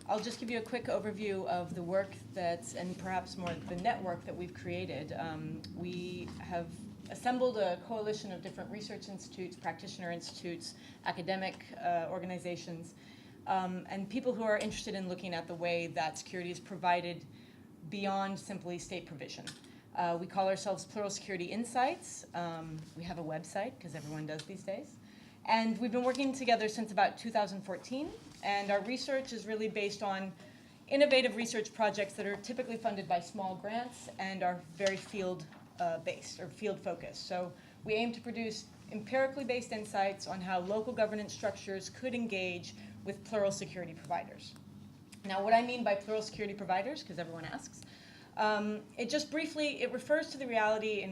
I'll just give you a quick overview of the work and perhaps more the network that we've created. We have assembled a coalition of different research institutes, practitioner institutes, academic organizations, and people who are interested in looking at the way that security is provided beyond simply state provision. We call ourselves Plural Security Insights. We have a website, because everyone does these days. And we've been working together since about 2014, and our research is really based on innovative research projects that are typically funded by small grants and are very field-based or field-focused. So we aim to produce empirically based insights on how local governance structures could engage with plural security providers. Now, what I mean by plural security providers, because everyone asks, it refers to the reality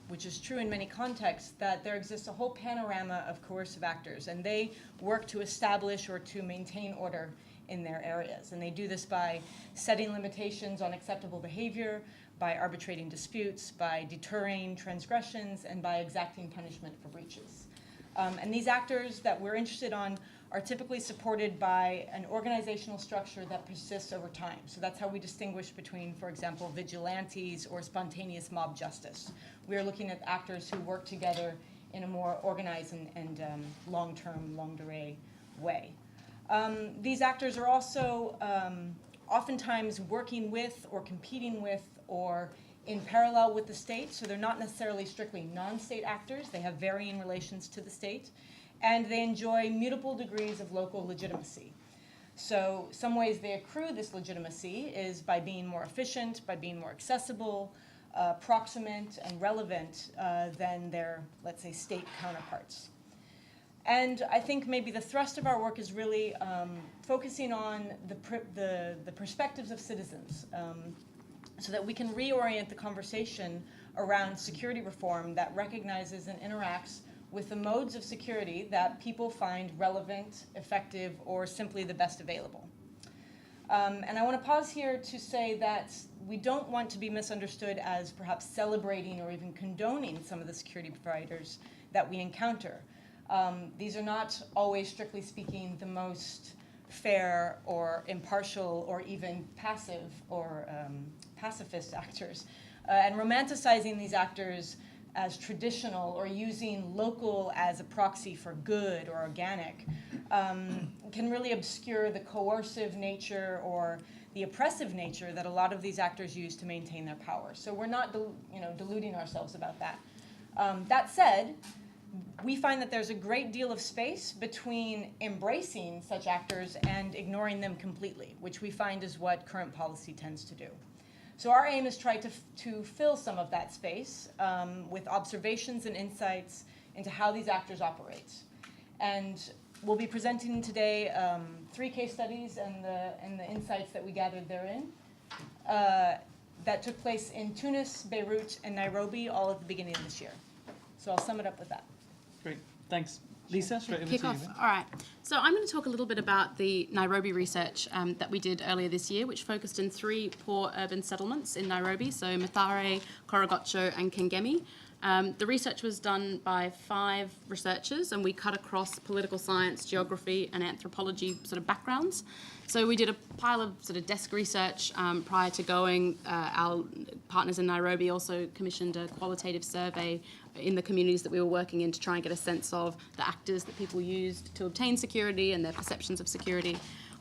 which is true in many contexts, that there exists a whole panorama of coercive actors, and they work to establish or to maintain order in their areas. And they do this by setting limitations on acceptable behavior, by arbitrating disputes, by deterring transgressions, and by exacting punishment for breaches. And these actors that we're interested on are typically supported by an organizational structure that persists over time. So that's how we distinguish between, for example, vigilantes or spontaneous mob justice. We are looking at actors who work together in a more organized and long-term, longue-durée way. These actors are also oftentimes working with or competing with or in parallel with the state, so they're not necessarily strictly non-state actors. They have varying relations to the state, and they enjoy mutable degrees of local legitimacy. So some ways they accrue this legitimacy is by being more efficient, by being more accessible, proximate, and relevant than their, let's say, state counterparts. And I think maybe the thrust of our work is really focusing on the perspectives of citizens, so that we can reorient the conversation around security reform that recognizes and interacts with the modes of security that people find relevant, effective, or simply the best available. And I want to pause here to say that we don't want to be misunderstood as perhaps celebrating or even condoning some of the security providers that we encounter. These are not always, strictly speaking, the most fair or impartial or even passive or pacifist actors. And romanticizing these actors as traditional or using local as a proxy for good or organic can really obscure the coercive nature or the oppressive nature that a lot of these actors use to maintain their power. So we're not deluding ourselves about that. That said, we find that there's a great deal of space between embracing such actors and ignoring them completely, which we find is what current policy tends to do. So our aim is try to fill some of that space with observations and insights into how these actors operate. And we'll be presenting today 3 case studies and the insights that we gathered therein that took place in Tunis, Beirut, and Nairobi all at the beginning of this year. So I'll sum it up with that. Great, thanks. Lisa, straight over to you. All right. So I'm going to talk a little bit about the Nairobi research that we did earlier this year, which focused in 3 poor urban settlements in Nairobi, so Mathare, Korogocho, and Kangemi. The research was done by 5 researchers, and we cut across political science, geography, and anthropology sort of backgrounds. So we did a pile of sort of desk research prior to going. Our partners in Nairobi also commissioned a qualitative survey in the communities that we were working in to try and get a sense of the actors that people used to obtain security and their perceptions of security.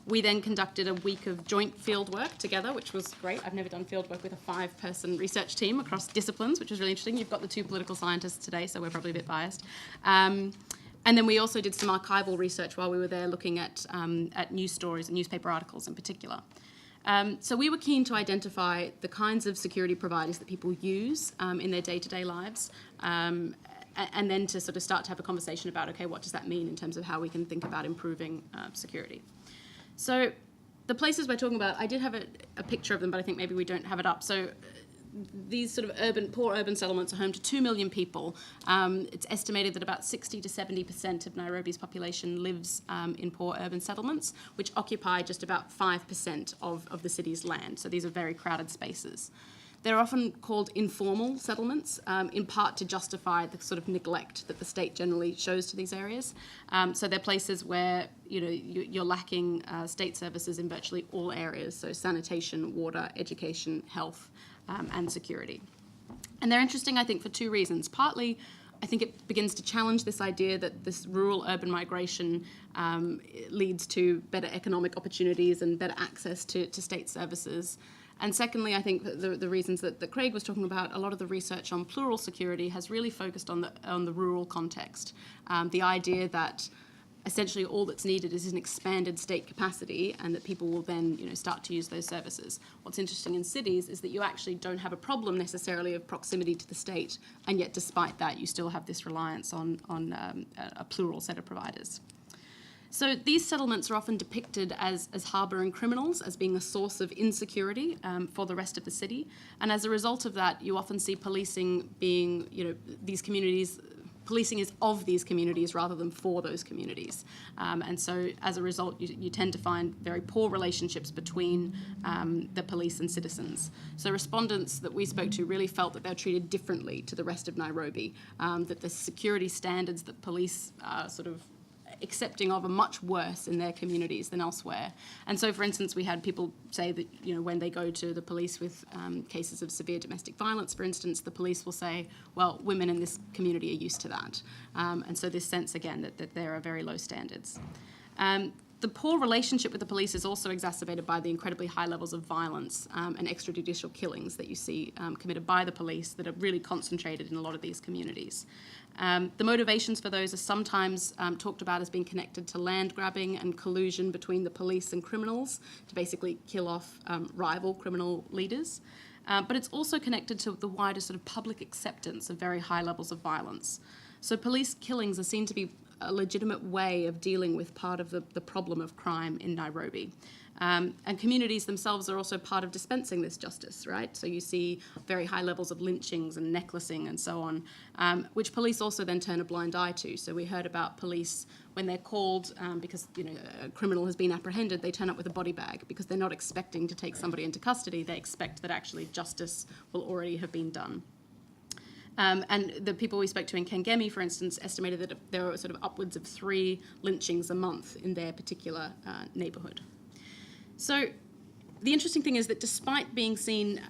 We then conducted a week of joint field work together, which was great. I've never done field work with a 5-person research team across disciplines, which was really interesting. You've got the 2 political scientists today, so we're probably a bit biased. And then we also did some archival research while we were there, looking at news stories and newspaper articles in particular. So we were keen to identify the kinds of security providers that people use in their day-to-day lives, and then to sort of start to have a conversation about, okay, what does that mean in terms of how we can think about improving security? So the places we're talking about, I did have a picture of them, but I think maybe we don't have it up. So these sort of poor urban settlements are home to 2 million people. It's estimated that about 60 to 70% of Nairobi's population lives in poor urban settlements, which occupy just about 5% of the city's land. So these are very crowded spaces. They're often called informal settlements, in part to justify the sort of neglect that the state generally shows to these areas. So they're places where you're lacking state services in virtually all areas, so sanitation, water, education, health, and security. And they're interesting, I think, for two reasons. Partly, I think it begins to challenge this idea that this rural-urban migration leads to better economic opportunities and better access to state services. And secondly, I think that the reasons that Craig was talking about, a lot of the research on plural security has really focused on the rural context. The idea that essentially all that's needed is an expanded state capacity and that people will then start to use those services. What's interesting in cities is that you actually don't have a problem necessarily of proximity to the state, and yet despite that you still have this reliance on a plural set of providers. So these settlements are often depicted as harbouring criminals, as being a source of insecurity for the rest of the city. And as a result of that, you often see policing being, these communities, policing is of these communities rather than for those communities. And so as a result, you tend to find very poor relationships between the police and citizens. So respondents that we spoke to really felt that they're treated differently to the rest of Nairobi, that the security standards that police are sort of accepting of are much worse in their communities than elsewhere. And so, for instance, we had people say that, when they go to the police with cases of severe domestic violence, for instance, the police will say, well, women in this community are used to that. And so this sense, again, that there are very low standards. The poor relationship with the police is also exacerbated by the incredibly high levels of violence and extrajudicial killings that you see committed by the police that are really concentrated in a lot of these communities. The motivations for those are sometimes talked about as being connected to land grabbing and collusion between the police and criminals to basically kill off rival criminal leaders. But it's also connected to the wider sort of public acceptance of very high levels of violence. So police killings are seen to be a legitimate way of dealing with part of the problem of crime in Nairobi. And communities themselves are also part of dispensing this justice, right? So you see very high levels of lynchings and necklacing and so on, which police also then turn a blind eye to. So we heard about police when they're called because a criminal has been apprehended, they turn up with a body bag because they're not expecting to take somebody into custody. They expect that actually justice will already have been done. And the people we spoke to in Kangemi, for instance, estimated that there were sort of upwards of 3 lynchings a month in their particular neighbourhood. So the interesting thing is that despite being seen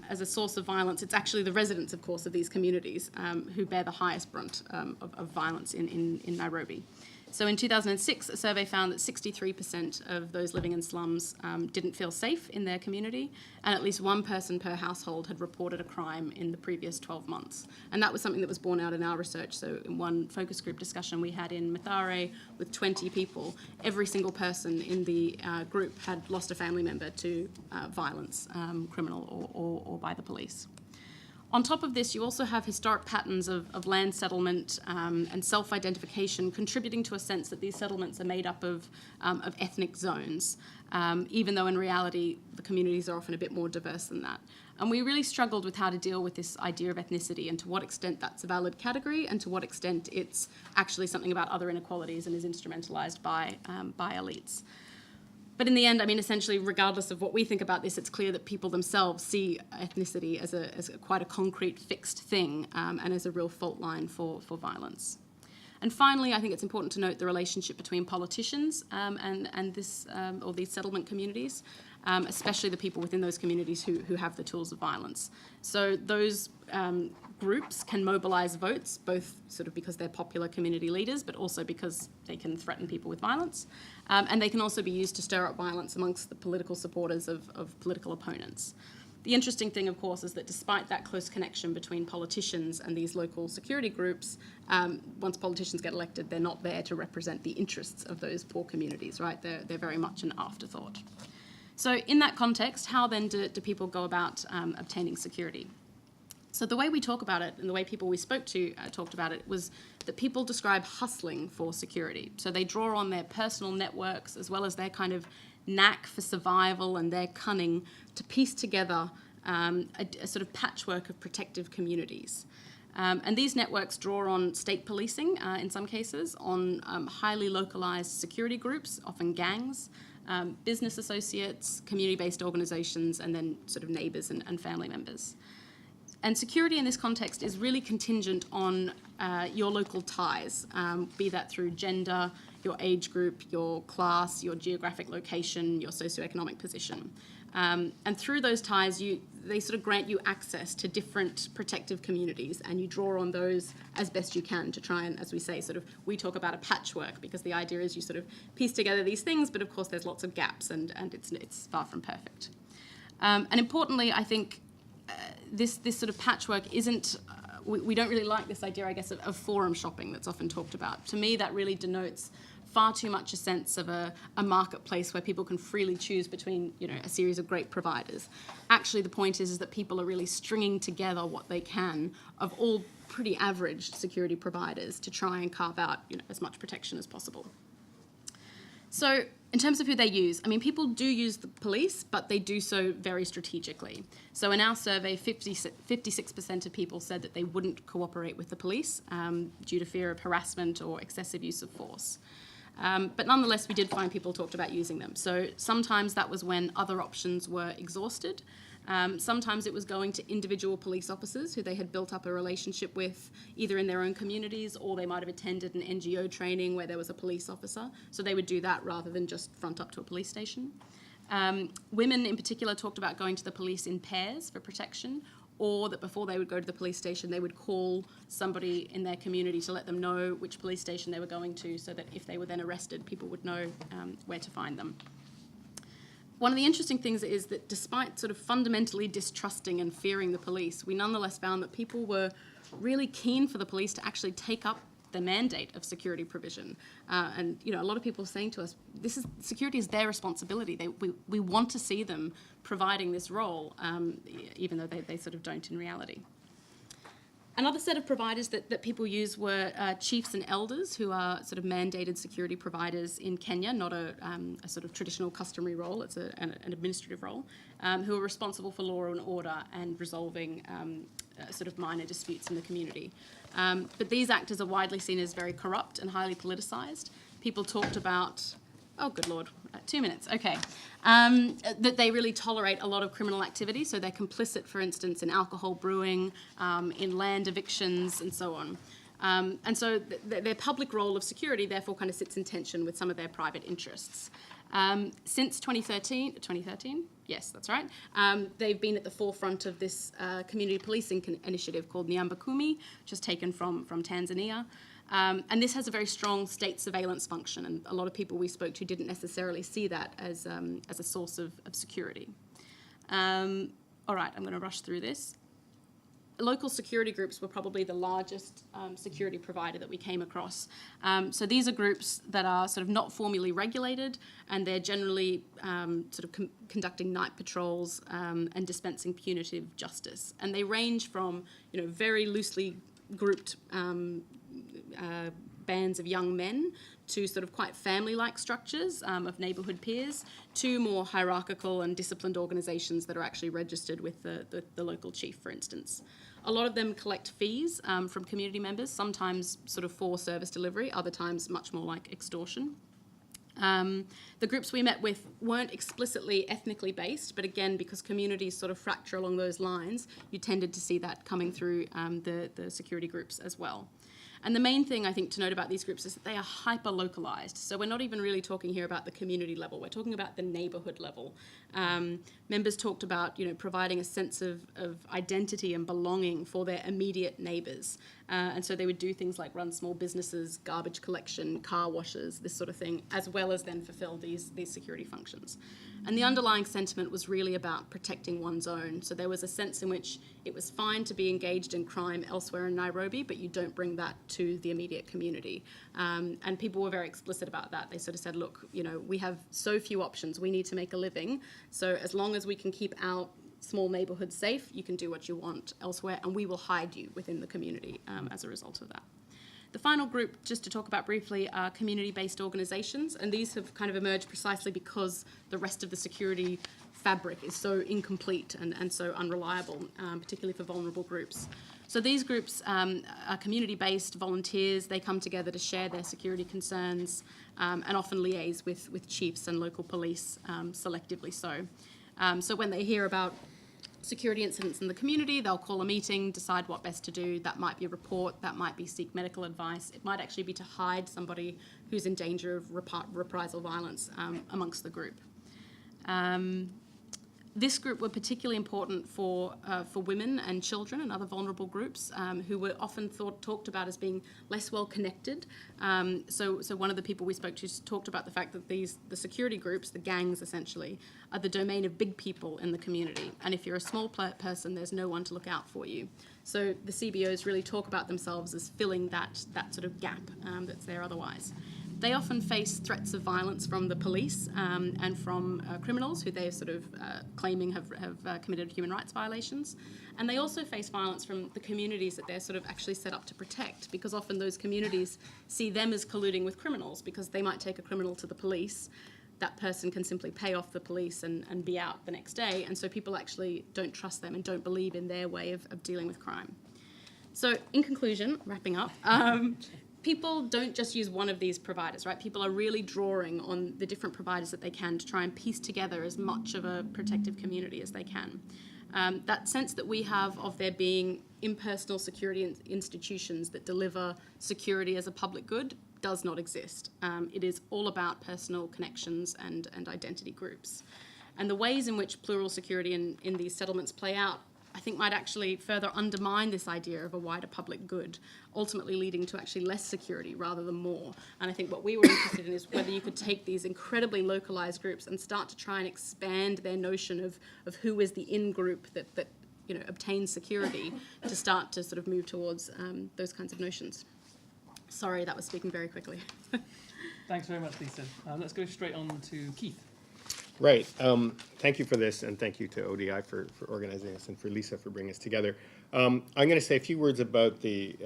as a source of violence, it's actually the residents, of course, of these communities who bear the highest brunt of violence in Nairobi. So in 2006, a survey found that 63% of those living in slums didn't feel safe in their community, and at least one person per household had reported a crime in the previous 12 months. And that was something that was borne out in our research. So in one focus group discussion we had in Mathare with 20 people, every single person in the group had lost a family member to violence, criminal or by the police. On top of this, you also have historic patterns of land settlement and self-identification contributing to a sense that these settlements are made up of ethnic zones, even though in reality the communities are often a bit more diverse than that. And we really struggled with how to deal with this idea of ethnicity and to what extent that's a valid category and to what extent it's actually something about other inequalities and is instrumentalised by elites. But in the end, I mean, essentially, regardless of what we think about this, it's clear that people themselves see ethnicity as quite a concrete, fixed thing and as a real fault line for violence. And finally, I think it's important to note the relationship between politicians and this or these settlement communities, especially the people within those communities who have the tools of violence. So those groups can mobilise votes, both sort of because they're popular community leaders, but also because they can threaten people with violence. And they can also be used to stir up violence amongst the political supporters of political opponents. The interesting thing, of course, is that despite that close connection between politicians and these local security groups, once politicians get elected, they're not there to represent the interests of those poor communities, right? They're very much an afterthought. So in that context, how then do people go about obtaining security? So the way we talk about it and the way people we spoke to talked about it was that people describe hustling for security. So they draw on their personal networks as well as their kind of knack for survival and their cunning to piece together a sort of patchwork of protective communities. And these networks draw on state policing in some cases, on highly localised security groups, often gangs, business associates, community-based organisations, and then sort of neighbours and family members. And security in this context is really contingent on your local ties, be that through gender, your age group, your class, your geographic location, your socioeconomic position. And through those ties, they sort of grant you access to different protective communities, and you draw on those as best you can to try and, as we say, sort of, we talk about a patchwork, because the idea is you sort of piece together these things, but of course there's lots of gaps, and it's far from perfect. And importantly, I think this sort of patchwork isn't, we don't really like this idea, I guess, of forum shopping that's often talked about. To me, that really denotes far too much a sense of a marketplace where people can freely choose between, a series of great providers. Actually, the point is that people are really stringing together what they can of all pretty average security providers to try and carve out, as much protection as possible. So in terms of who they use, people do use the police, but they do so very strategically. So in our survey, 56% of people said that they wouldn't cooperate with the police due to fear of harassment or excessive use of force. But nonetheless, we did find people talked about using them. So sometimes that was when other options were exhausted. Sometimes it was going to individual police officers who they had built up a relationship with, either in their own communities, or they might have attended an NGO training where there was a police officer. So they would do that rather than just front up to a police station. Women in particular talked about going to the police in pairs for protection, or that before they would go to the police station, they would call somebody in their community to let them know which police station they were going to, so that if they were then arrested, people would know where to find them. One of the interesting things is that despite sort of fundamentally distrusting and fearing the police, we nonetheless found that people were really keen for the police to actually take up the mandate of security provision. And a lot of people are saying to us, security is their responsibility. We want to see them providing this role, even though they sort of don't in reality. Another set of providers that people use were chiefs and elders, who are sort of mandated security providers in Kenya, not a sort of traditional customary role, it's an administrative role, who are responsible for law and order and resolving sort of minor disputes in the community. But these actors are widely seen as very corrupt and highly politicised. People talked about, oh, good Lord, 2 minutes, okay, that they really tolerate a lot of criminal activity. So they're complicit, for instance, in alcohol brewing, in land evictions, and so on. And so their public role of security, therefore, kind of sits in tension with some of their private interests. Since 2013, yes, that's right, they've been at the forefront of this community policing initiative called Nyambakumi, which is taken from Tanzania. And this has a very strong state surveillance function, and a lot of people we spoke to didn't necessarily see that as a source of security. All right, I'm going to rush through this. Local security groups were probably the largest security provider that we came across. So these are groups that are sort of not formally regulated, and they're generally sort of conducting night patrols and dispensing punitive justice. And they range from, very loosely grouped bands of young men to sort of quite family-like structures of neighbourhood peers, to more hierarchical and disciplined organisations that are actually registered with the local chief, for instance. A lot of them collect fees from community members, sometimes sort of for service delivery, other times much more like extortion. The groups we met with weren't explicitly ethnically based, but again, because communities sort of fracture along those lines, you tended to see that coming through the security groups as well. And the main thing I think to note about these groups is that they are hyper-localised. So we're not even really talking here about the community level. We're talking about the neighbourhood level. Members talked about, providing a sense of identity and belonging for their immediate neighbours. And so they would do things like run small businesses, garbage collection, car washes, this sort of thing, as well as then fulfil these security functions. And the underlying sentiment was really about protecting one's own. So there was a sense in which it was fine to be engaged in crime elsewhere in Nairobi, but you don't bring that to the immediate community. And people were very explicit about that. They sort of said, look, we have so few options. We need to make a living. So as long as we can keep our small neighbourhood safe, you can do what you want elsewhere, and we will hide you within the community as a result of that. The final group, just to talk about briefly, are community-based organisations, and these have kind of emerged precisely because the rest of the security fabric is so incomplete and so unreliable, particularly for vulnerable groups. So these groups are community-based volunteers. They come together to share their security concerns and often liaise with chiefs and local police, selectively so. So when they hear about security incidents in the community, they'll call a meeting, decide what best to do. That might be a report, that might be seek medical advice. It might actually be to hide somebody who's in danger of reprisal violence amongst the group. This group were particularly important for women and children and other vulnerable groups who were often talked about as being less well connected. So one of the people we spoke to talked about the fact that the security groups, the gangs essentially, are the domain of big people in the community. And if you're a small person, there's no one to look out for you. So the CBOs really talk about themselves as filling that sort of gap that's there otherwise. They often face threats of violence from the police and from criminals who they're sort of claiming have committed human rights violations. And they also face violence from the communities that they're sort of actually set up to protect, because often those communities see them as colluding with criminals, because they might take a criminal to the police. That person can simply pay off the police and be out the next day. And so people actually don't trust them and don't believe in their way of dealing with crime. So in conclusion, wrapping up, people don't just use one of these providers, right? People are really drawing on the different providers that they can to try and piece together as much of a protective community as they can. That sense that we have of there being impersonal security institutions that deliver security as a public good does not exist. It is all about personal connections and identity groups. And the ways in which plural security in these settlements play out, I think, might actually further undermine this idea of a wider public good, ultimately leading to actually less security rather than more. And I think what we were interested in is whether you could take these incredibly localized groups and start to try and expand their notion of who is the in-group that obtains security, to start to sort of move towards those kinds of notions. Sorry, that was speaking very quickly. Thanks very much, Lisa. Let's go straight on to Keith. Right. Thank you for this, and thank you to ODI for organizing this, and for Lisa for bringing us together. I'm going to say a few words about the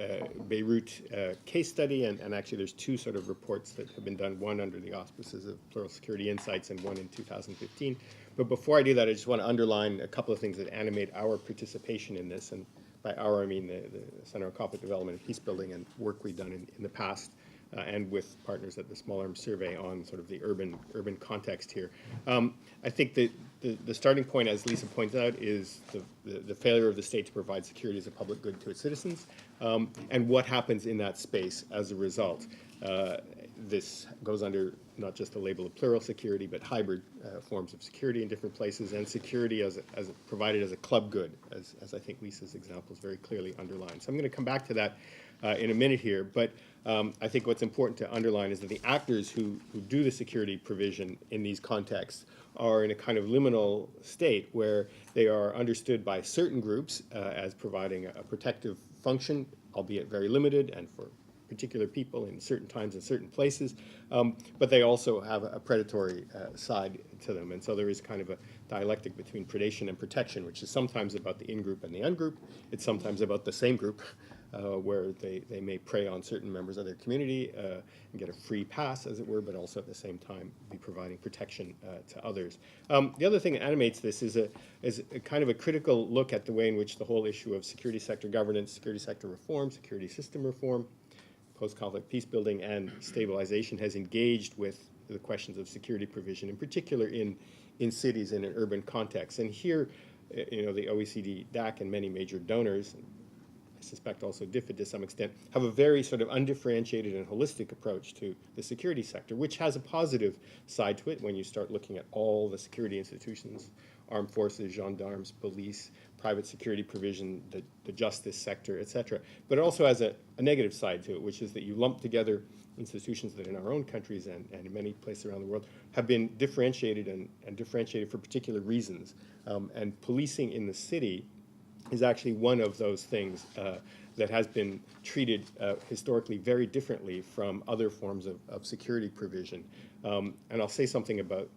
Beirut case study, and actually there's two sort of reports that have been done, one under the auspices of Plural Security Insights and one in 2015. But before I do that, I just want to underline a couple of things that animate our participation in this, and by our I mean the Center on Conflict Development and Peace Building and work we've done in the past. And with partners at the Small Arms Survey on sort of the urban context here. I think that the starting point, as Lisa points out, is the failure of the state to provide security as a public good to its citizens, and what happens in that space as a result. This goes under not just the label of plural security, but hybrid forms of security in different places, and security as provided as a club good, as I think Lisa's examples very clearly underline. So I'm going to come back to that in a minute here, but I think what's important to underline is that the actors who do the security provision in these contexts are in a kind of liminal state where they are understood by certain groups as providing a protective function, albeit very limited and for particular people in certain times and certain places, but they also have a predatory side to them. And so there is kind of a dialectic between predation and protection, which is sometimes about the in-group and the ungroup. It's sometimes about the same group, where they may prey on certain members of their community and get a free pass, as it were, but also at the same time be providing protection to others. The other thing that animates this is a kind of a critical look at the way in which the whole issue of security sector governance, security sector reform, security system reform, post-conflict peace building, and stabilization has engaged with the questions of security provision, in particular in cities and in urban contexts. And here, the OECD, DAC, and many major donors, I suspect also DFID to some extent, have a very sort of undifferentiated and holistic approach to the security sector, which has a positive side to it when you start looking at all the security institutions, armed forces, gendarmes, police, private security provision, the justice sector, et cetera. But it also has a negative side to it, which is that you lump together institutions that in our own countries and in many places around the world have been differentiated and differentiated for particular reasons. And policing in the city is actually one of those things that has been treated historically very differently from other forms of security provision. And I'll say something about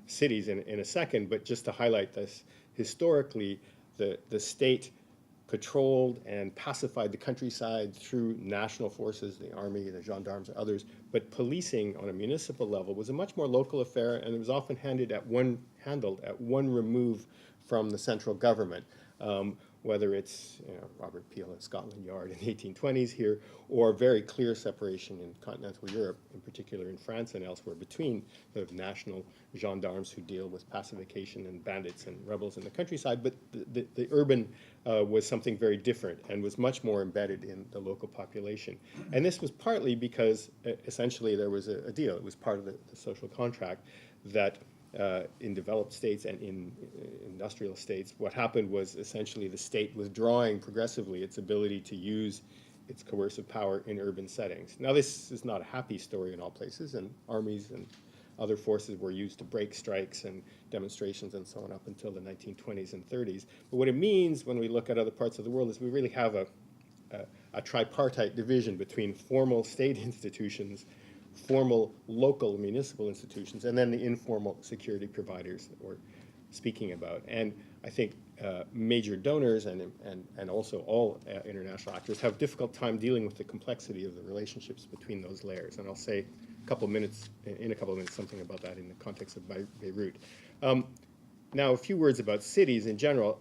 cities in a second, but just to highlight this, historically, the state patrolled and pacified the countryside through national forces, the army, the gendarmes, or others. But policing on a municipal level was a much more local affair, and it was often handled at one remove from the central government. Whether it's Robert Peel at Scotland Yard in the 1820s here, or very clear separation in continental Europe, in particular in France and elsewhere, between the national gendarmes who deal with pacification and bandits and rebels in the countryside. But the urban was something very different and was much more embedded in the local population. And this was partly because essentially there was a deal. It was part of the social contract that in developed states and in industrial states, what happened was essentially the state withdrawing progressively its ability to use its coercive power in urban settings. Now, this is not a happy story in all places, and armies and other forces were used to break strikes and demonstrations and so on up until the 1920s and 30s. But what it means when we look at other parts of the world is we really have a tripartite division between formal state institutions, formal local municipal institutions, and then the informal security providers that we're speaking about. And I think major donors and also all international actors have a difficult time dealing with the complexity of the relationships between those layers. And I'll say in a couple of minutes something about that in the context of Beirut. Now, a few words about cities in general.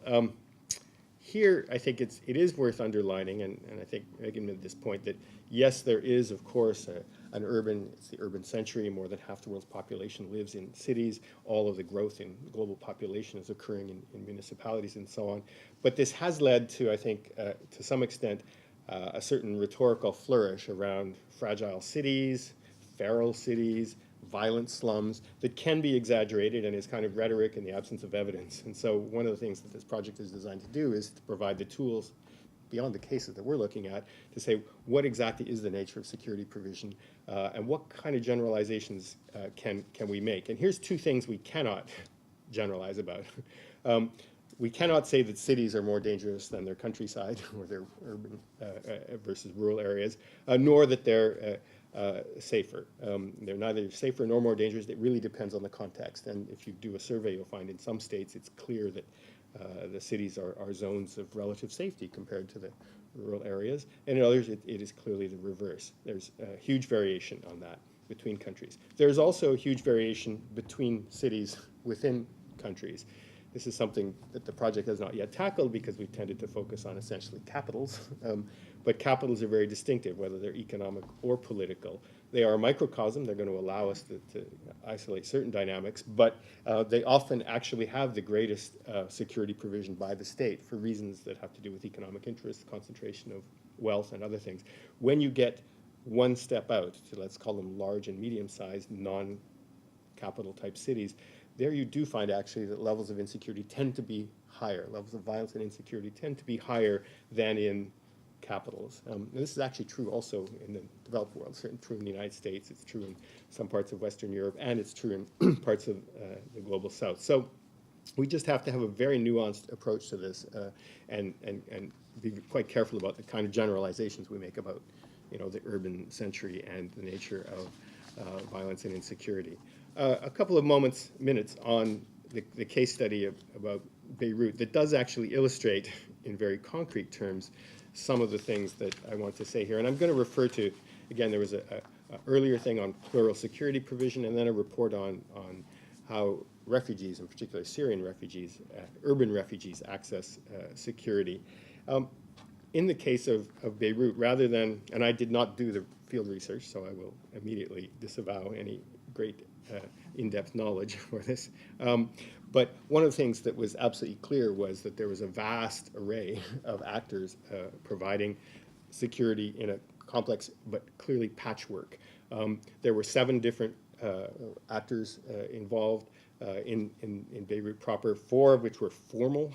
Here, I think it is worth underlining, and I think Megan made this point, that yes, there is, of course, it's the urban century. More than half the world's population lives in cities. All of the growth in global population is occurring in municipalities and so on. But this has led to, I think, to some extent, a certain rhetorical flourish around fragile cities, feral cities, violent slums that can be exaggerated and is kind of rhetoric in the absence of evidence. And so one of the things that this project is designed to do is to provide the tools beyond the cases that we're looking at to say what exactly is the nature of security provision and what kind of generalizations can we make. And here's two things we cannot generalize about. We cannot say that cities are more dangerous than their countryside or their urban versus rural areas, nor that they're safer. They're neither safer nor more dangerous. It really depends on the context. And if you do a survey, you'll find in some states it's clear that the cities are zones of relative safety compared to the rural areas. And in others, it is clearly the reverse. There's a huge variation on that between countries. There's also a huge variation between cities within countries. This is something that the project has not yet tackled because we've tended to focus on essentially capitals. But capitals are very distinctive, whether they're economic or political. They are a microcosm. They're going to allow us to isolate certain dynamics, but they often actually have the greatest security provision by the state for reasons that have to do with economic interest, concentration of wealth, and other things. When you get one step out to, let's call them large and medium-sized non-capital type cities, there you do find actually that levels of insecurity tend to be higher. Levels of violence and insecurity tend to be higher than in capitals. And this is actually true also in the developed world. It's certainly true in the United States, it's true in some parts of Western Europe, and it's true in parts of the global South. So we just have to have a very nuanced approach to this and be quite careful about the kind of generalizations we make about the urban century and the nature of violence and insecurity. A couple of minutes on the case study about Beirut that does actually illustrate in very concrete terms some of the things that I want to say here. And I'm going to refer to, again, there was a earlier thing on plural security provision and then a report on how refugees, in particular Syrian refugees, urban refugees, access security. In the case of Beirut, rather than, and I did not do the field research, so I will immediately disavow any great in-depth knowledge for this. But one of the things that was absolutely clear was that there was a vast array of actors providing security in a complex but clearly patchwork. There were 7 different actors involved in Beirut proper, 4 of which were formal,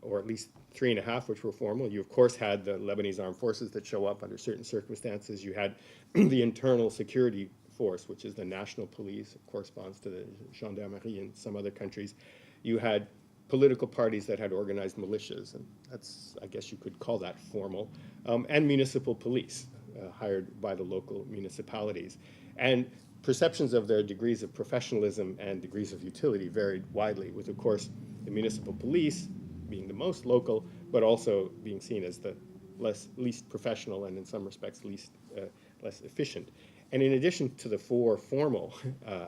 or at least 3.5 which were formal. You, of course, had the Lebanese armed forces that show up under certain circumstances. You had the internal security force, which is the national police, it corresponds to the gendarmerie in some other countries. You had political parties that had organized militias, and that's, I guess you could call that formal, and municipal police hired by the local municipalities. And perceptions of their degrees of professionalism and degrees of utility varied widely, with, of course, the municipal police being the most local, but also being seen as the least professional and in some respects less efficient. And in addition to the four formal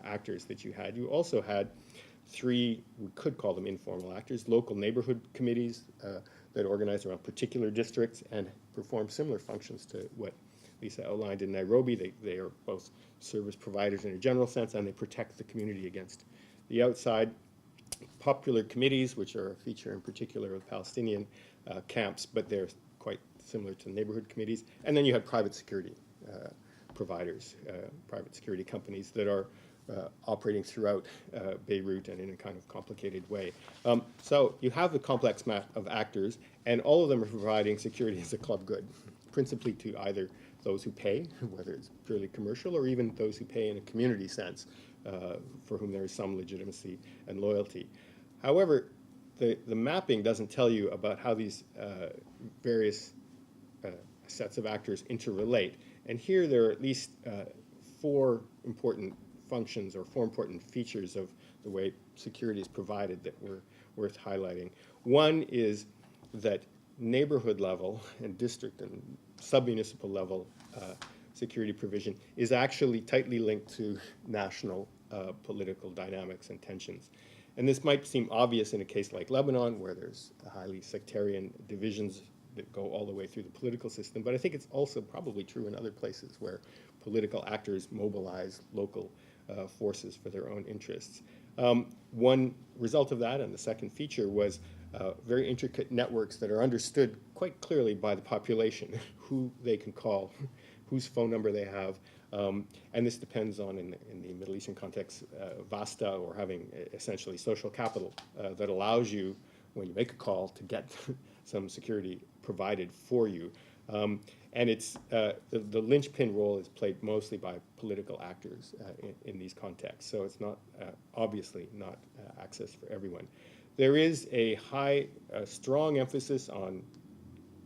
actors that you also had three, we could call them informal actors, local neighborhood committees that organize around particular districts and perform similar functions to what Lisa outlined in Nairobi. They are both service providers in a general sense, and they protect the community against the outside. Popular committees, which are a feature in particular of Palestinian camps, but they're quite similar to neighborhood committees. And then you have private security providers, private security companies that are operating throughout Beirut and in a kind of complicated way. So you have the complex map of actors, and all of them are providing security as a club good, principally to either those who pay, whether it's purely commercial, or even those who pay in a community sense, for whom there is some legitimacy and loyalty. However, the mapping doesn't tell you about how these various sets of actors interrelate. And here there are at least four important functions or four important features of the way security is provided that were worth highlighting. One is that neighborhood level and district and sub-municipal level security provision is actually tightly linked to national political dynamics and tensions. And this might seem obvious in a case like Lebanon, where there's highly sectarian divisions that go all the way through the political system, but I think it's also probably true in other places where political actors mobilize local forces for their own interests. One result of that, and the second feature, was very intricate networks that are understood quite clearly by the population, who they can call, whose phone number they have, and this depends on, in the Middle Eastern context, VASTA, or having essentially social capital that allows you, when you make a call, to get some security provided for you. And it's the linchpin role is played mostly by political actors in these contexts, so it's not obviously not access for everyone. There is a strong emphasis on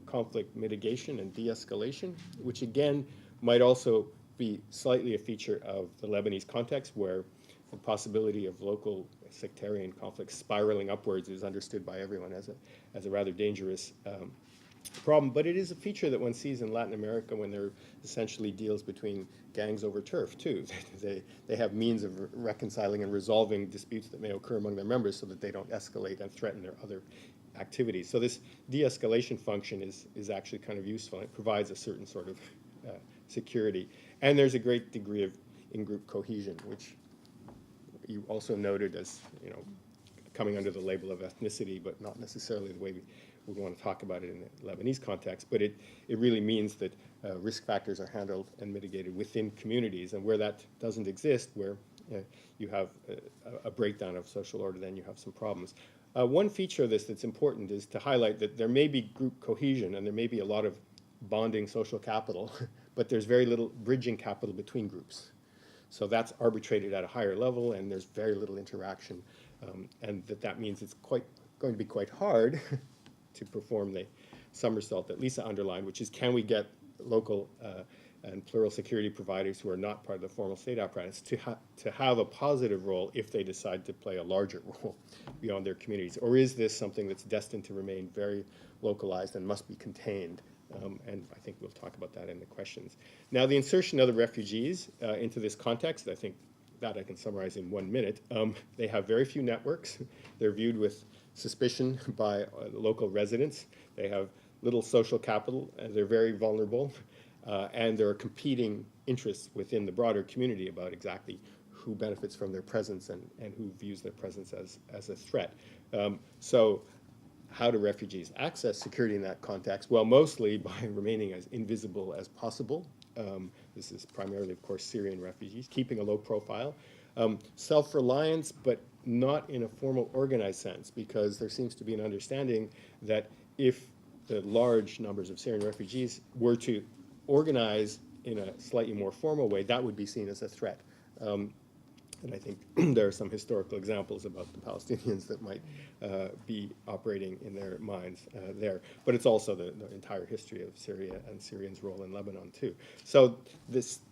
conflict mitigation and de-escalation, which again might also be slightly a feature of the Lebanese context, where the possibility of local sectarian conflicts spiraling upwards is understood by everyone as a rather dangerous problem. But it is a feature that one sees in Latin America when there are essentially deals between gangs over turf too. They have means of reconciling and resolving disputes that may occur among their members so that they don't escalate and threaten their other activities. So this de-escalation function is actually kind of useful. It provides a certain sort of security. And there's a great degree of in-group cohesion, which you also noted as, coming under the label of ethnicity, but not necessarily the way we want to talk about it in the Lebanese context. But it really means that risk factors are handled and mitigated within communities, and where that doesn't exist, where you have a breakdown of social order, then you have some problems. One feature of this that's important is to highlight that there may be group cohesion and there may be a lot of bonding social capital, but there's very little bridging capital between groups. So that's arbitrated at a higher level, and there's very little interaction, and that means it's going to be quite hard to perform the somersault that Lisa underlined, which is, can we get local and plural security providers who are not part of the formal state apparatus to have a positive role if they decide to play a larger role beyond their communities? Or is this something that's destined to remain very localized and must be contained? And I think we'll talk about that in the questions. Now, the insertion of the refugees into this context, I think that I can summarize in 1 minute. They have very few networks. They're viewed with suspicion by local residents. They have little social capital, and they're very vulnerable. And there are competing interests within the broader community about exactly who benefits from their presence and who views their presence as a threat. So how do refugees access security in that context? Well, mostly by remaining as invisible as possible. This is primarily, of course, Syrian refugees, keeping a low profile. Self-reliance, but not in a formal organized sense, because there seems to be an understanding that if the large numbers of Syrian refugees were to organize in a slightly more formal way, that would be seen as a threat. And I think there are some historical examples about the Palestinians that might be operating in their minds there. But it's also the entire history of Syria and Syrians' role in Lebanon, too. So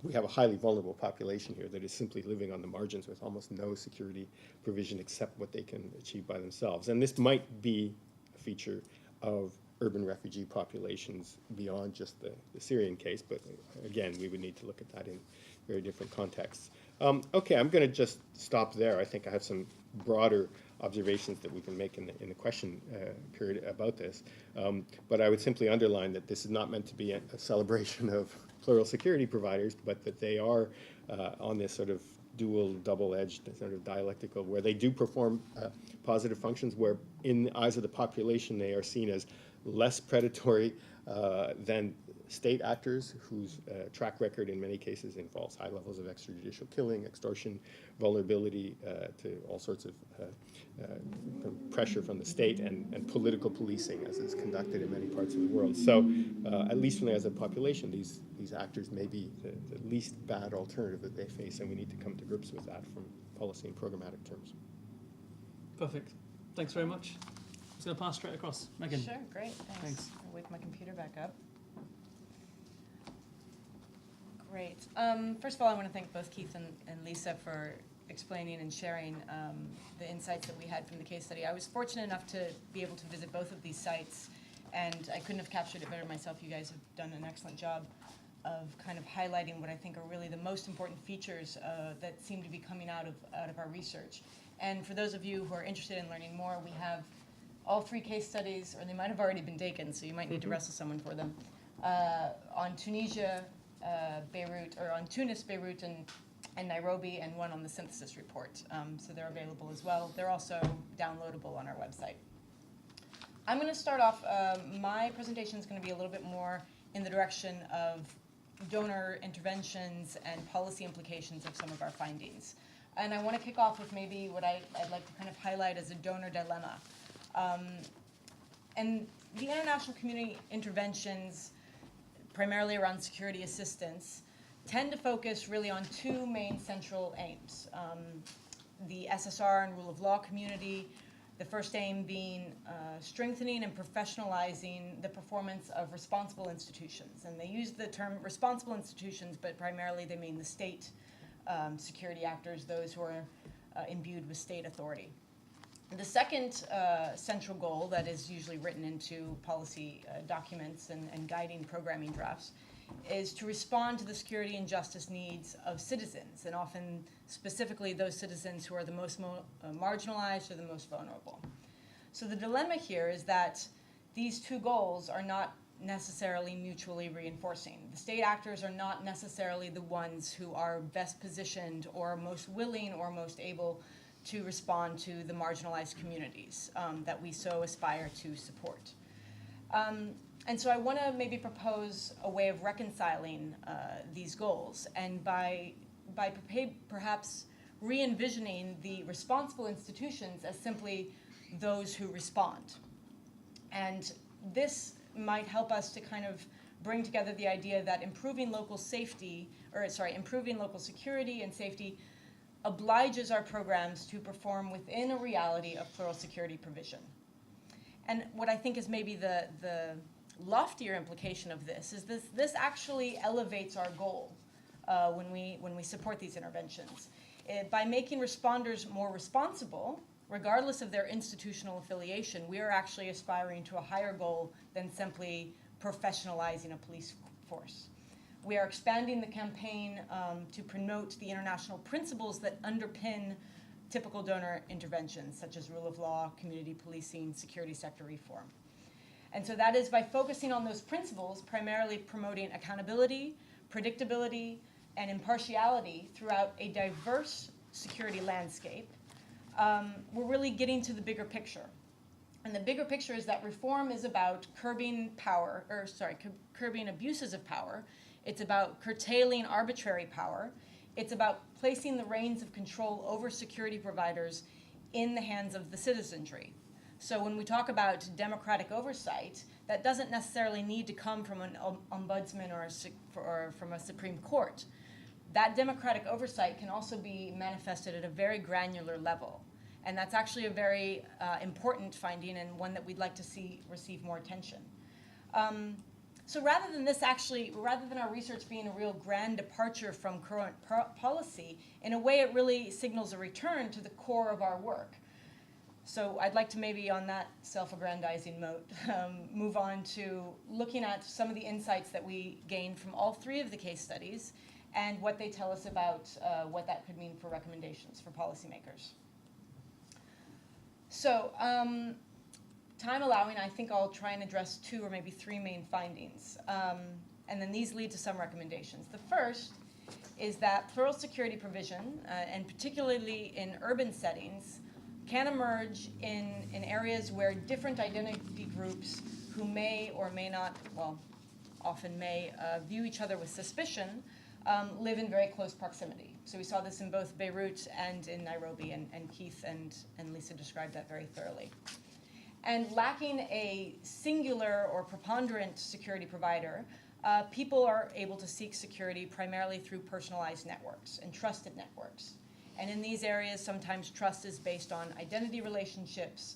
we have a highly vulnerable population here that is simply living on the margins with almost no security provision except what they can achieve by themselves. And this might be a feature of urban refugee populations beyond just the Syrian case, but again, we would need to look at that in very different contexts. Okay, I'm going to just stop there. I think I have some broader observations that we can make in the question period about this, but I would simply underline that this is not meant to be a celebration of plural security providers, but that they are on this sort of dual, double-edged sort of dialectical, where they do perform positive functions, where in the eyes of the population they are seen as less predatory than state actors whose track record in many cases involves high levels of extrajudicial killing, extortion, vulnerability to all sorts of pressure from the state, and political policing as is conducted in many parts of the world. So at least from the eyes of the population, these actors may be the least bad alternative that they face, and we need to come to grips with that from policy and programmatic terms. Perfect. Thanks very much. I'm just going to pass straight across. Megan. Sure, great, thanks. Thanks. I'll wake my computer back up. Great. First of all, I want to thank both Keith and Lisa for explaining and sharing the insights that we had from the case study. I was fortunate enough to be able to visit both of these sites, and I couldn't have captured it better myself. You guys have done an excellent job of kind of highlighting what I think are really the most important features that seem to be coming out of our research. And for those of you who are interested in learning more, we have all 3 case studies, or they might have already been taken, so you might need to wrestle someone for them, on Tunisia, Beirut, or on Tunis, Beirut, and Nairobi, and one on the synthesis report. So they're available as well. They're also downloadable on our website. I'm going to start off, my presentation is going to be a little bit more in the direction of donor interventions and policy implications of some of our findings. And I want to kick off with maybe what I'd like to kind of highlight as a donor dilemma. And the international community interventions, primarily around security assistance, tend to focus really on 2 main central aims. The SSR and rule of law community, the first aim being strengthening and professionalizing the performance of responsible institutions. And they use the term responsible institutions, but primarily they mean the state security actors, those who are imbued with state authority. The second central goal that is usually written into policy documents and guiding programming drafts is to respond to the security and justice needs of citizens, and often specifically those citizens who are the most marginalized or the most vulnerable. So the dilemma here is that these 2 goals are not necessarily mutually reinforcing. The state actors are not necessarily the ones who are best positioned or most willing or most able to respond to the marginalized communities that we so aspire to support. And so I want to maybe propose a way of reconciling these goals, and by perhaps re-envisioning the responsible institutions as simply those who respond. And this might help us to kind of bring together the idea that improving local security and safety obliges our programs to perform within a reality of plural security provision. And what I think is maybe the loftier implication of this is this actually elevates our goal when we support these interventions. By making responders more responsible, regardless of their institutional affiliation, we are actually aspiring to a higher goal than simply professionalizing a police force. We are expanding the campaign to promote the international principles that underpin typical donor interventions, such as rule of law, community policing, security sector reform. And so that is by focusing on those principles, primarily promoting accountability, predictability, and impartiality throughout a diverse security landscape, we're really getting to the bigger picture. And the bigger picture is that reform is about curbing abuses of power. It's about curtailing arbitrary power. It's about placing the reins of control over security providers in the hands of the citizenry. So when we talk about democratic oversight, that doesn't necessarily need to come from an ombudsman or from a Supreme Court. That democratic oversight can also be manifested at a very granular level. And that's actually a very important finding, and one that we'd like to see receive more attention. So rather than our research being a real grand departure from current policy, in a way it really signals a return to the core of our work. So I'd like to maybe on that self-aggrandizing note move on to looking at some of the insights that we gained from all three of the case studies and what they tell us about what that could mean for recommendations for policymakers. So time allowing, I think I'll try and address 2 or maybe 3 main findings. And then these lead to some recommendations. The first is that plural security provision, and particularly in urban settings, can emerge in areas where different identity groups who may or may not, well, often may, view each other with suspicion, live in very close proximity. So we saw this in both Beirut and in Nairobi, and Keith and Lisa described that very thoroughly. And lacking a singular or preponderant security provider, people are able to seek security primarily through personalized networks and trusted networks. And in these areas, sometimes trust is based on identity relationships,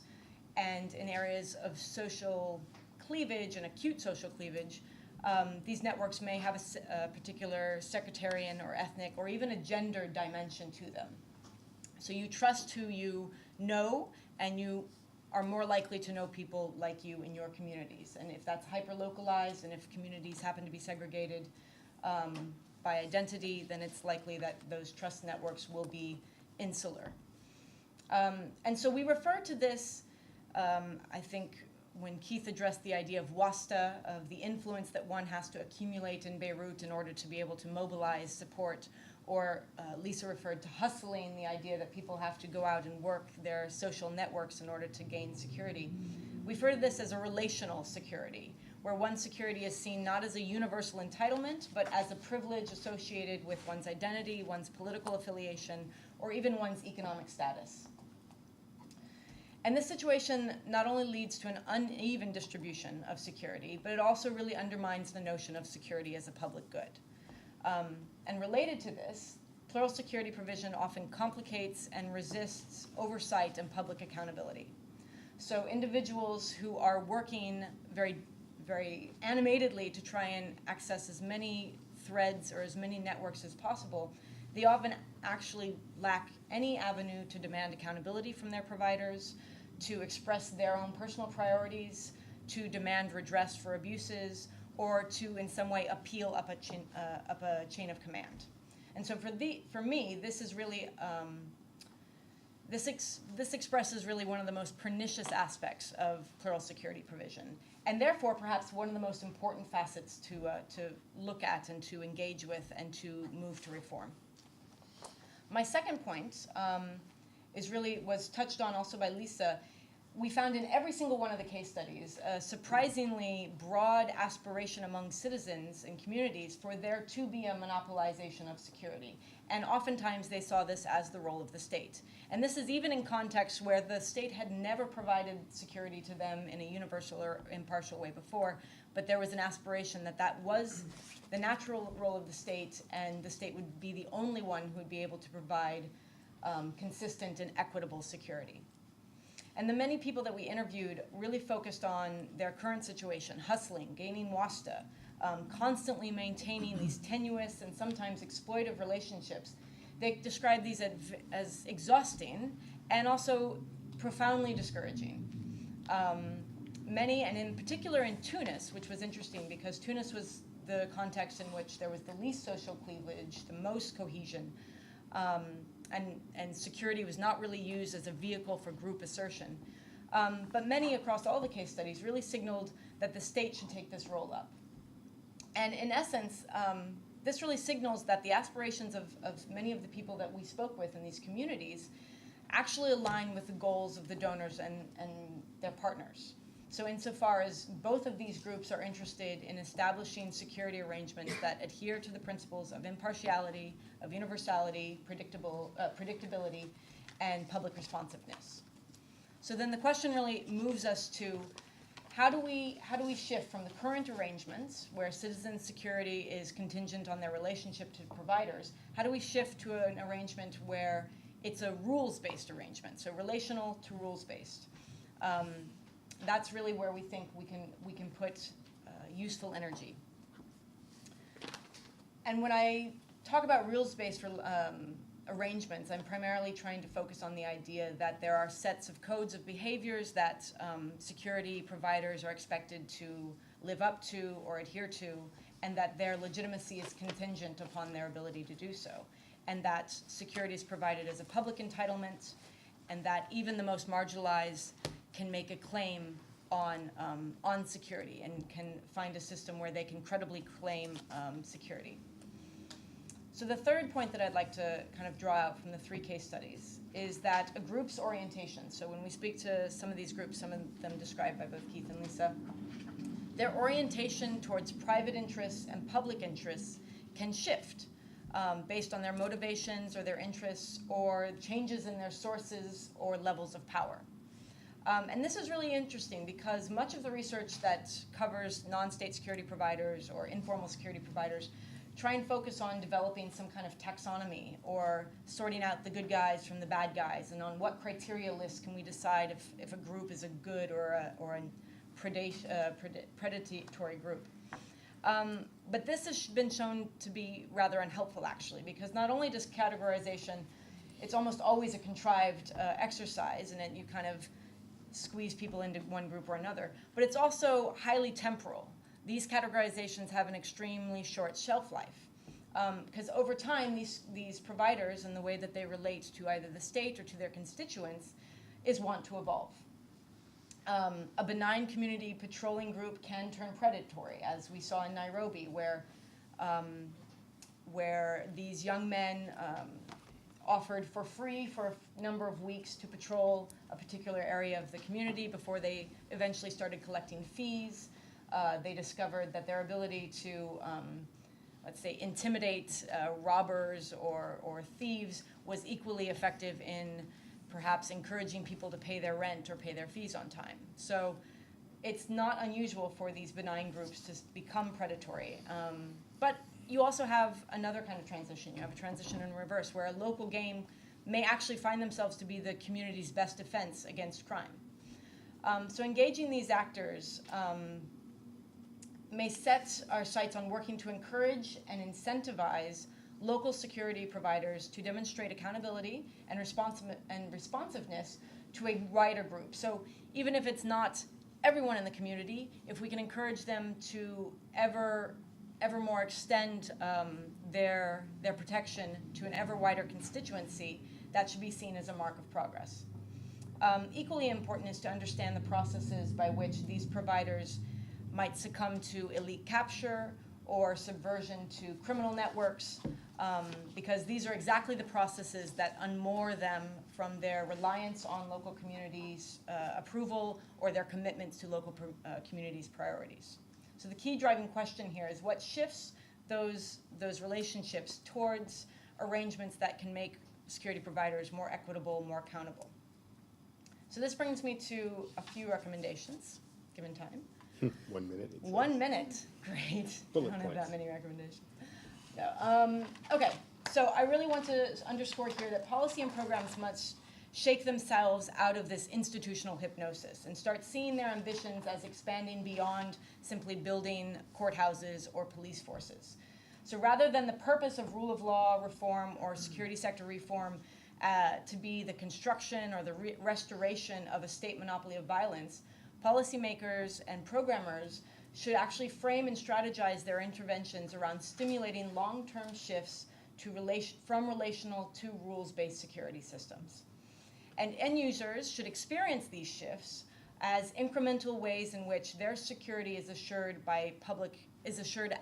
and in areas of social cleavage and acute social cleavage, these networks may have a particular sectarian or ethnic or even a gender dimension to them. So you trust who you know, and you are more likely to know people like you in your communities. And if that's hyper-localized and if communities happen to be segregated by identity, then it's likely that those trust networks will be insular. And so we refer to this, I think, when Keith addressed the idea of wasta, of the influence that one has to accumulate in Beirut in order to be able to mobilize support, or Lisa referred to hustling, the idea that people have to go out and work their social networks in order to gain security. We refer to this as a relational security, where one's security is seen not as a universal entitlement, but as a privilege associated with one's identity, one's political affiliation, or even one's economic status. And this situation not only leads to an uneven distribution of security, but it also really undermines the notion of security as a public good. And related to this, plural security provision often complicates and resists oversight and public accountability. So individuals who are working very, very animatedly to try and access as many threads or as many networks as possible, they often actually lack any avenue to demand accountability from their providers, to express their own personal priorities, to demand redress for abuses, or to in some way appeal up a chain of command. And so for me, this is really, this expresses really one of the most pernicious aspects of plural security provision, and therefore perhaps one of the most important facets to look at and to engage with and to move to reform. My second point was touched on also by Lisa. We found in every single one of the case studies a surprisingly broad aspiration among citizens and communities for there to be a monopolization of security. And oftentimes they saw this as the role of the state. And this is even in contexts where the state had never provided security to them in a universal or impartial way before, but there was an aspiration that that was the natural role of the state, and the state would be the only one who would be able to provide consistent and equitable security. And the many people that we interviewed really focused on their current situation, hustling, gaining wasta, constantly maintaining these tenuous and sometimes exploitive relationships. They described these as exhausting and also profoundly discouraging. Many, and in particular in Tunis, which was interesting because Tunis was the context in which there was the least social cleavage, the most cohesion, and security was not really used as a vehicle for group assertion. But many across all the case studies really signaled that the state should take this role up. And in essence, this really signals that the aspirations of many of the people that we spoke with in these communities actually align with the goals of the donors and their partners. So insofar as both of these groups are interested in establishing security arrangements that adhere to the principles of impartiality, of universality, predictability, and public responsiveness. So then the question really moves us to how do we shift from the current arrangements where citizen security is contingent on their relationship to providers, how do we shift to an arrangement where it's a rules-based arrangement, so relational to rules-based? That's really where we think we can put useful energy. And when I talk about rules-based arrangements, I'm primarily trying to focus on the idea that there are sets of codes of behaviors that security providers are expected to live up to or adhere to, and that their legitimacy is contingent upon their ability to do so, and that security is provided as a public entitlement, and that even the most marginalized can make a claim on security and can find a system where they can credibly claim security. So the third point that I'd like to kind of draw out from the 3 case studies is that a group's orientation, so when we speak to some of these groups, some of them described by both Keith and Lisa, their orientation towards private interests and public interests can shift based on their motivations or their interests or changes in their sources or levels of power. And this is really interesting because much of the research that covers non-state security providers or informal security providers try and focus on developing some kind of taxonomy or sorting out the good guys from the bad guys, and on what criteria list can we decide if a group is a good or a predatory group. But this has been shown to be rather unhelpful, actually, because not only does categorization, it's almost always a contrived exercise, and you kind of squeeze people into one group or another, but it's also highly temporal. These categorizations have an extremely short shelf life, because over time, these providers and the way that they relate to either the state or to their constituents is wont to evolve. A benign community patrolling group can turn predatory, as we saw in Nairobi, where these young men offered for free for a number of weeks to patrol a particular area of the community before they eventually started collecting fees. They discovered that their ability to, let's say, intimidate robbers or thieves was equally effective in perhaps encouraging people to pay their rent or pay their fees on time. So it's not unusual for these benign groups to become predatory. But you also have another kind of transition. You have a transition in reverse, where a local gang may actually find themselves to be the community's best defense against crime. So engaging these actors may set our sights on working to encourage and incentivize local security providers to demonstrate accountability and responsiveness to a wider group. So even if it's not everyone in the community, if we can encourage them to ever more extend their protection to an ever wider constituency, that should be seen as a mark of progress. Equally important is to understand the processes by which these providers might succumb to elite capture or subversion to criminal networks, because these are exactly the processes that unmoor them from their reliance on local communities' approval or their commitments to local communities' priorities. So the key driving question here is what shifts those relationships towards arrangements that can make security providers more equitable, more accountable. So this brings me to a few recommendations, given time. 1 minute. 1 minute, great. Bullet I don't points. have that many recommendations. No. Okay, so I really want to underscore here that policy and programs must shake themselves out of this institutional hypnosis and start seeing their ambitions as expanding beyond simply building courthouses or police forces. So rather than the purpose of rule of law reform or security sector reform to be the construction or the restoration of a state monopoly of violence, policymakers and programmers should actually frame and strategize their interventions around stimulating long-term shifts from relational to rules-based security systems. And end users should experience these shifts as incremental ways in which their security is assured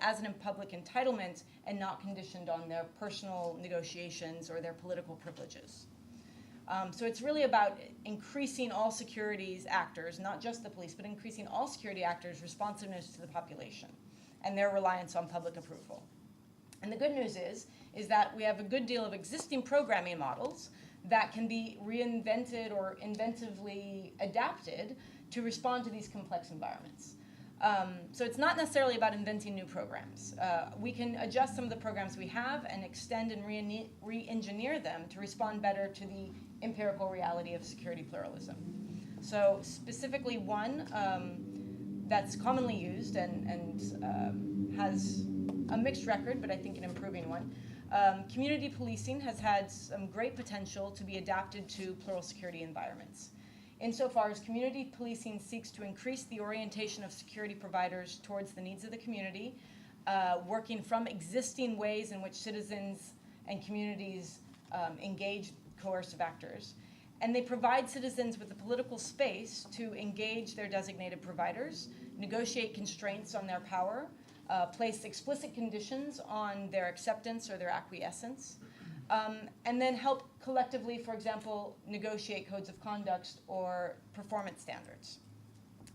as an public entitlement and not conditioned on their personal negotiations or their political privileges. So it's really about increasing all security actors, not just the police, but increasing all security actors' responsiveness to the population and their reliance on public approval. And the good news is that we have a good deal of existing programming models that can be reinvented or inventively adapted to respond to these complex environments. So it's not necessarily about inventing new programs. We can adjust some of the programs we have and extend and re-engineer them to respond better to the empirical reality of security pluralism. So specifically one that's commonly used and has a mixed record, but I think an improving one, Community policing has had some great potential to be adapted to plural security environments. Insofar as community policing seeks to increase the orientation of security providers towards the needs of the community, working from existing ways in which citizens and communities engage coercive actors. And they provide citizens with the political space to engage their designated providers, negotiate constraints on their power, place explicit conditions on their acceptance or their acquiescence, and then help collectively, for example, negotiate codes of conduct or performance standards.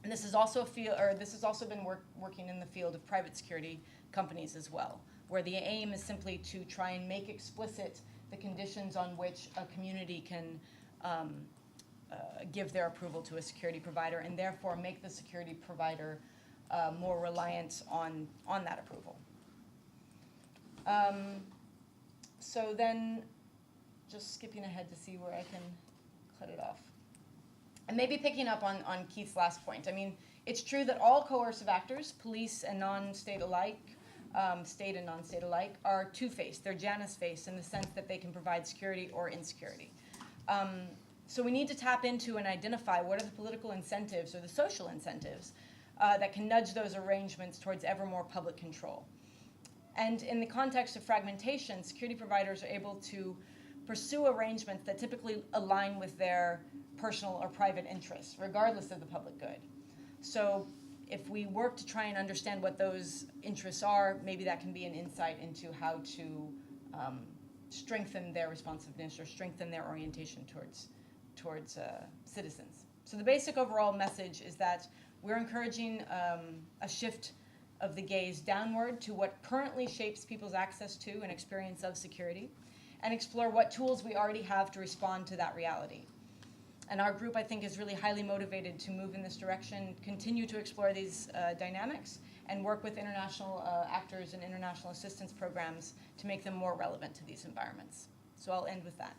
And this has also been working in the field of private security companies as well, where the aim is simply to try and make explicit the conditions on which a community can give their approval to a security provider, and therefore make the security provider more reliant on that approval. So then, just skipping ahead to see where I can cut it off. And maybe picking up on Keith's last point. I mean, it's true that all coercive actors, police and non-state alike, state and non-state alike, are two-faced. They're Janus-faced in the sense that they can provide security or insecurity. So we need to tap into and identify what are the political incentives or the social incentives that can nudge those arrangements towards ever more public control. And in the context of fragmentation, security providers are able to pursue arrangements that typically align with their personal or private interests, regardless of the public good. So if we work to try and understand what those interests are, maybe that can be an insight into how to strengthen their responsiveness or strengthen their orientation towards citizens. So the basic overall message is that we're encouraging a shift of the gaze downward to what currently shapes people's access to and experience of security, and explore what tools we already have to respond to that reality. And our group, I think, is really highly motivated to move in this direction, continue to explore these dynamics, and work with international actors and international assistance programs to make them more relevant to these environments. So I'll end with that.